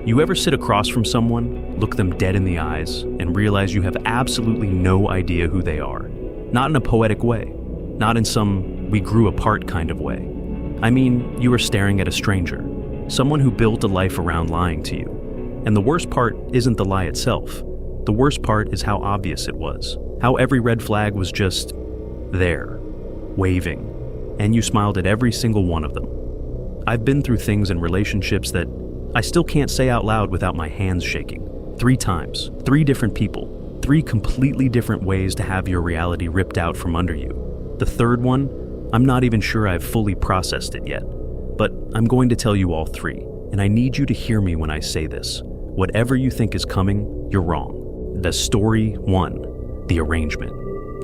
You ever sit across from someone, look them dead in the eyes, and realize you have absolutely no idea who they are? Not in a poetic way, not in some we grew apart kind of way. I mean, you are staring at a stranger, someone who built a life around lying to you. And the worst part isn't the lie itself. The worst part is how obvious it was, how every red flag was just there, waving, and you smiled at every single one of them. I've been through things in relationships that I still can't say out loud without my hands shaking. 3 times, 3 different people, 3 completely different ways to have your reality ripped out from under you. The third one, I'm not even sure I've fully processed it yet. But I'm going to tell you all 3, and I need you to hear me when I say this. Whatever you think is coming, you're wrong. The story 1, the arrangement.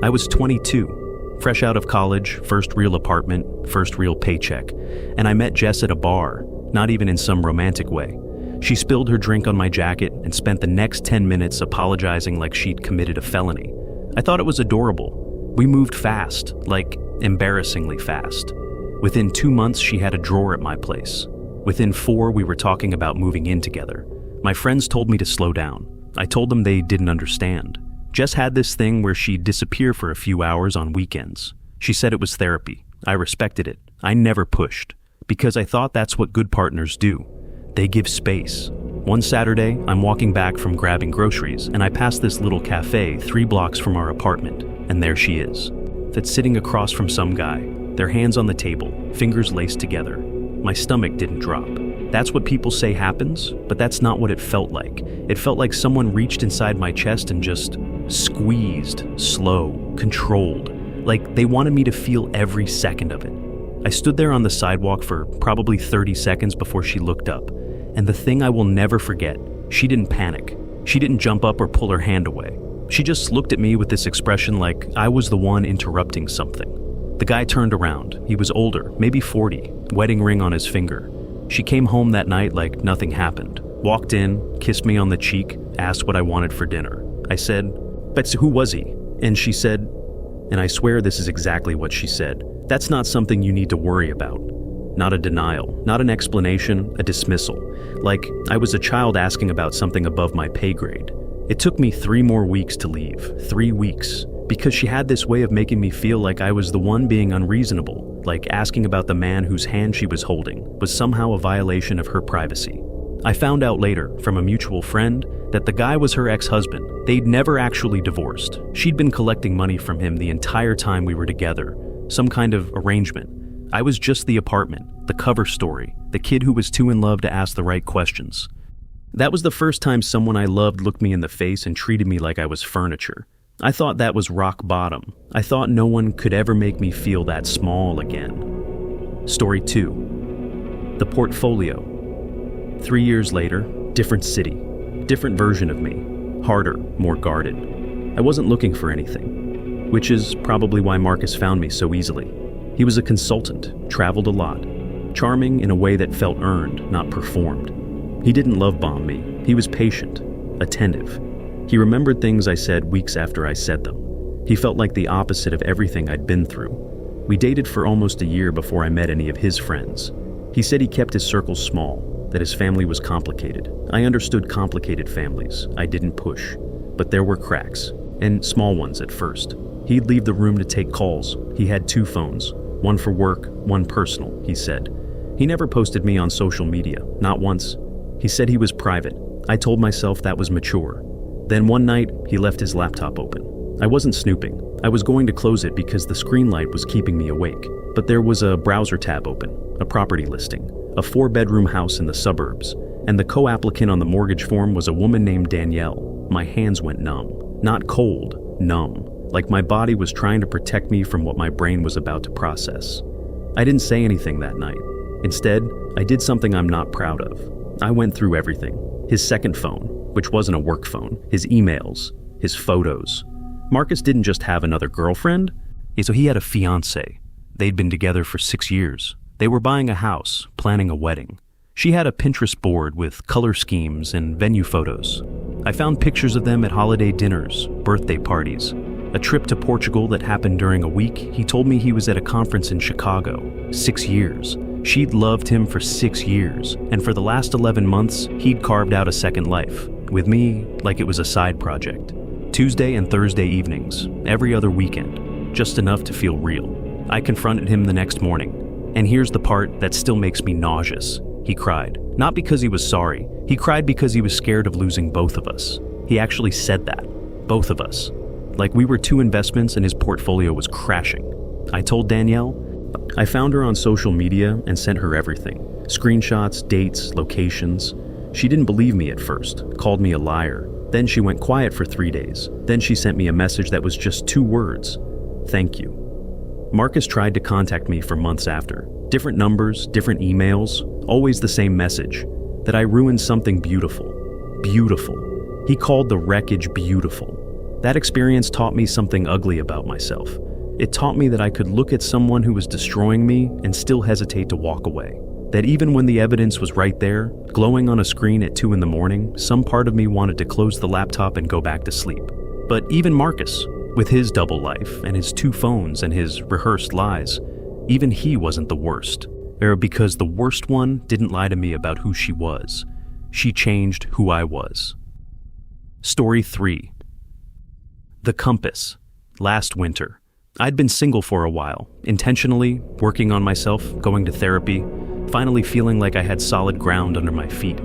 I was 22, fresh out of college, first real apartment, first real paycheck, and I met Jess at a bar, not even in some romantic way. She spilled her drink on my jacket and spent the next 10 minutes apologizing like she'd committed a felony. I thought it was adorable. We moved fast, like embarrassingly fast. Within 2 months, she had a drawer at my place. Within 4, we were talking about moving in together. My friends told me to slow down. I told them they didn't understand. Jess had this thing where she'd disappear for a few hours on weekends. She said it was therapy. I respected it. I never pushed, because I thought that's what good partners do. They give space. One Saturday, I'm walking back from grabbing groceries, and I pass this little cafe 3 blocks from our apartment, and there she is. That's sitting across from some guy, their hands on the table, fingers laced together. My stomach didn't drop. That's what people say happens, but that's not what it felt like. It felt like someone reached inside my chest and just squeezed, slow, controlled, like they wanted me to feel every second of it. I stood there on the sidewalk for probably 30 seconds before she looked up, and the thing I will never forget, she didn't panic. She didn't jump up or pull her hand away. She just looked at me with this expression like I was the one interrupting something. The guy turned around. He was older, maybe 40, wedding ring on his finger. She came home that night like nothing happened, walked in, kissed me on the cheek, asked what I wanted for dinner. I said, "But who was he?" And she said, and I swear this is exactly what she said, "That's not something you need to worry about." Not a denial, not an explanation, a dismissal. Like I was a child asking about something above my pay grade. It took me 3 more weeks to leave, 3 weeks, because she had this way of making me feel like I was the one being unreasonable, like asking about the man whose hand she was holding was somehow a violation of her privacy. I found out later, from a mutual friend, that the guy was her ex-husband. They'd never actually divorced. She'd been collecting money from him the entire time we were together, some kind of arrangement. I was just the apartment, the cover story, the kid who was too in love to ask the right questions. That was the first time someone I loved looked me in the face and treated me like I was furniture. I thought that was rock bottom. I thought no one could ever make me feel that small again. Story 2. The portfolio. 3 years later, different city, different version of me, harder, more guarded. I wasn't looking for anything, which is probably why Marcus found me so easily. He was a consultant, traveled a lot, charming in a way that felt earned, not performed. He didn't love bomb me. He was patient, attentive. He remembered things I said weeks after I said them. He felt like the opposite of everything I'd been through. We dated for almost a year before I met any of his friends. He said he kept his circle small, that his family was complicated. I understood complicated families. I didn't push. But there were cracks, and small ones at first. He'd leave the room to take calls. He had 2 phones, one for work, one personal, he said. He never posted me on social media, not once. He said he was private. I told myself that was mature. Then one night, he left his laptop open. I wasn't snooping. I was going to close it because the screen light was keeping me awake. But there was a browser tab open, a property listing, a 4-bedroom house in the suburbs, and the co-applicant on the mortgage form was a woman named Danielle. My hands went numb. Not cold, numb. Like my body was trying to protect me from what my brain was about to process. I didn't say anything that night. Instead, I did something I'm not proud of. I went through everything. His second phone, which wasn't a work phone, his emails, his photos. Marcus didn't just have another girlfriend, so he had a fiancée. They'd been together for 6 years. They were buying a house, planning a wedding. She had a Pinterest board with color schemes and venue photos. I found pictures of them at holiday dinners, birthday parties, a trip to Portugal that happened during a week. He told me he was at a conference in Chicago, 6 years. She'd loved him for 6 years, and for the last 11 months, he'd carved out a second life, with me like it was a side project. Tuesday and Thursday evenings, every other weekend, just enough to feel real. I confronted him the next morning, and here's the part that still makes me nauseous. He cried, not because he was sorry. He cried because he was scared of losing both of us. He actually said that, both of us. Like we were two investments and his portfolio was crashing. I told Danielle. I found her on social media and sent her everything. Screenshots, dates, locations. She didn't believe me at first, called me a liar. Then she went quiet for 3 days. Then she sent me a message that was just 2 words. Thank you. Marcus tried to contact me for months after. Different numbers, different emails, always the same message. That I ruined something beautiful. Beautiful. He called the wreckage beautiful. That experience taught me something ugly about myself. It taught me that I could look at someone who was destroying me and still hesitate to walk away. That even when the evidence was right there, glowing on a screen at 2 a.m, some part of me wanted to close the laptop and go back to sleep. But even Marcus, with his double life and his 2 phones and his rehearsed lies, even he wasn't the worst. Because the worst one didn't lie to me about who she was. She changed who I was. Story 3. The Compass. Last winter. I'd been single for a while, intentionally working on myself, going to therapy, finally feeling like I had solid ground under my feet.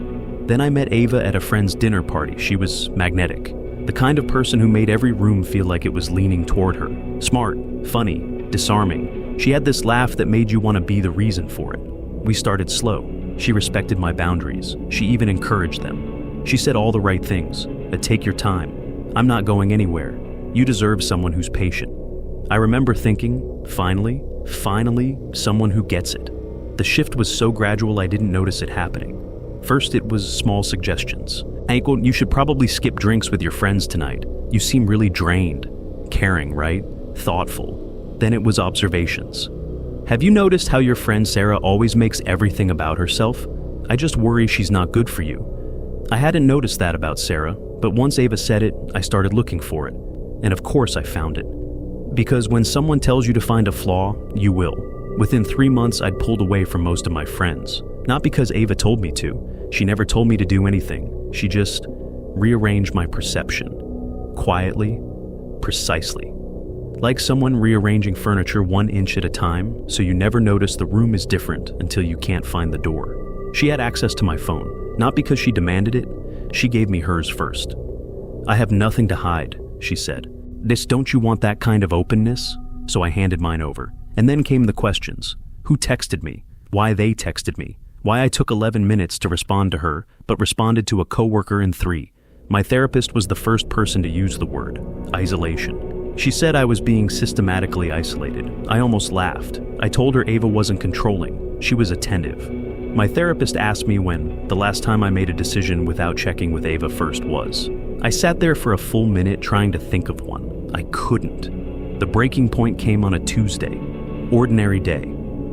Then I met Ava at a friend's dinner party. She was magnetic, the kind of person who made every room feel like it was leaning toward her. Smart, funny, disarming. She had this laugh that made you want to be the reason for it. We started slow. She respected my boundaries. She even encouraged them. She said all the right things. Take your time. I'm not going anywhere. You deserve someone who's patient. I remember thinking, finally, someone who gets it. The shift was so gradual I didn't notice it happening. First, it was small suggestions. Ankle, you should probably skip drinks with your friends tonight. You seem really drained. Caring, right? Thoughtful. Then it was observations. Have you noticed how your friend Sarah always makes everything about herself? I just worry she's not good for you. I hadn't noticed that about Sarah, but once Ava said it, I started looking for it. And of course I found it. Because when someone tells you to find a flaw, you will. Within 3 months, I'd pulled away from most of my friends. Not because Ava told me to. She never told me to do anything. She just rearranged my perception. Quietly, precisely. Like someone rearranging furniture 1 inch at a time, so you never notice the room is different until you can't find the door. She had access to my phone, not because she demanded it. She gave me hers first. I have nothing to hide, she said. Don't you want that kind of openness? So I handed mine over. And then came the questions. Who texted me? Why they texted me? Why I took 11 minutes to respond to her, but responded to a coworker in 3. My therapist was the first person to use the word, isolation. She said I was being systematically isolated. I almost laughed. I told her Ava wasn't controlling. She was attentive. My therapist asked me when the last time I made a decision without checking with Ava first was. I sat there for a full minute trying to think of one. I couldn't. The breaking point came on a Tuesday. Ordinary day.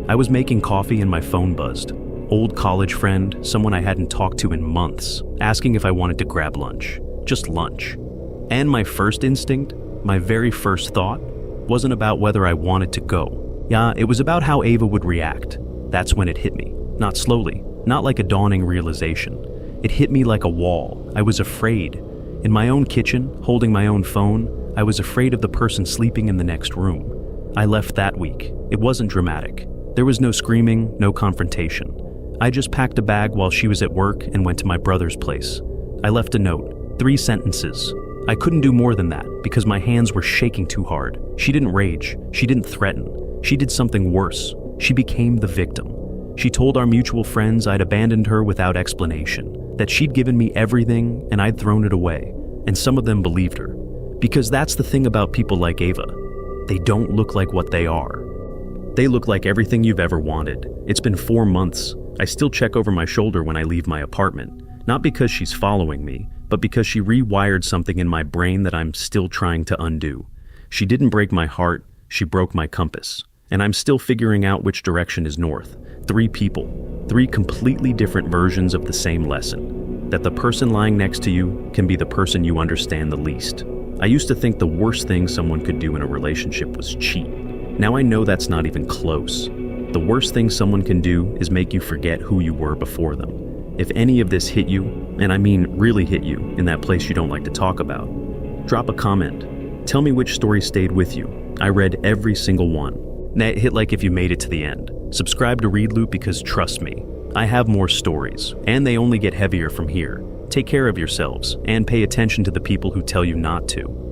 I was making coffee and my phone buzzed. Old college friend, someone I hadn't talked to in months, asking if I wanted to grab lunch. Just lunch. And my first instinct, my very first thought, wasn't about whether I wanted to go. Yeah, it was about how Ava would react. That's when it hit me. Not slowly, not like a dawning realization. It hit me like a wall. I was afraid. In my own kitchen, holding my own phone, I was afraid of the person sleeping in the next room. I left that week. It wasn't dramatic. There was no screaming, no confrontation. I just packed a bag while she was at work and went to my brother's place. I left a note, 3 sentences. I couldn't do more than that because my hands were shaking too hard. She didn't rage. She didn't threaten. She did something worse. She became the victim. She told our mutual friends I'd abandoned her without explanation, that she'd given me everything and I'd thrown it away, and some of them believed her. Because that's the thing about people like Ava. They don't look like what they are. They look like everything you've ever wanted. It's been 4 months. I still check over my shoulder when I leave my apartment, not because she's following me, but because she rewired something in my brain that I'm still trying to undo. She didn't break my heart, she broke my compass. And I'm still figuring out which direction is north. 3 people, 3 completely different versions of the same lesson. That the person lying next to you can be the person you understand the least. I used to think the worst thing someone could do in a relationship was cheat. Now I know that's not even close. The worst thing someone can do is make you forget who you were before them. If any of this hit you, and I mean really hit you, in that place you don't like to talk about, drop a comment. Tell me which story stayed with you. I read every single one. Now hit like if you made it to the end. Subscribe to Readloop because trust me, I have more stories, and they only get heavier from here. Take care of yourselves, and pay attention to the people who tell you not to.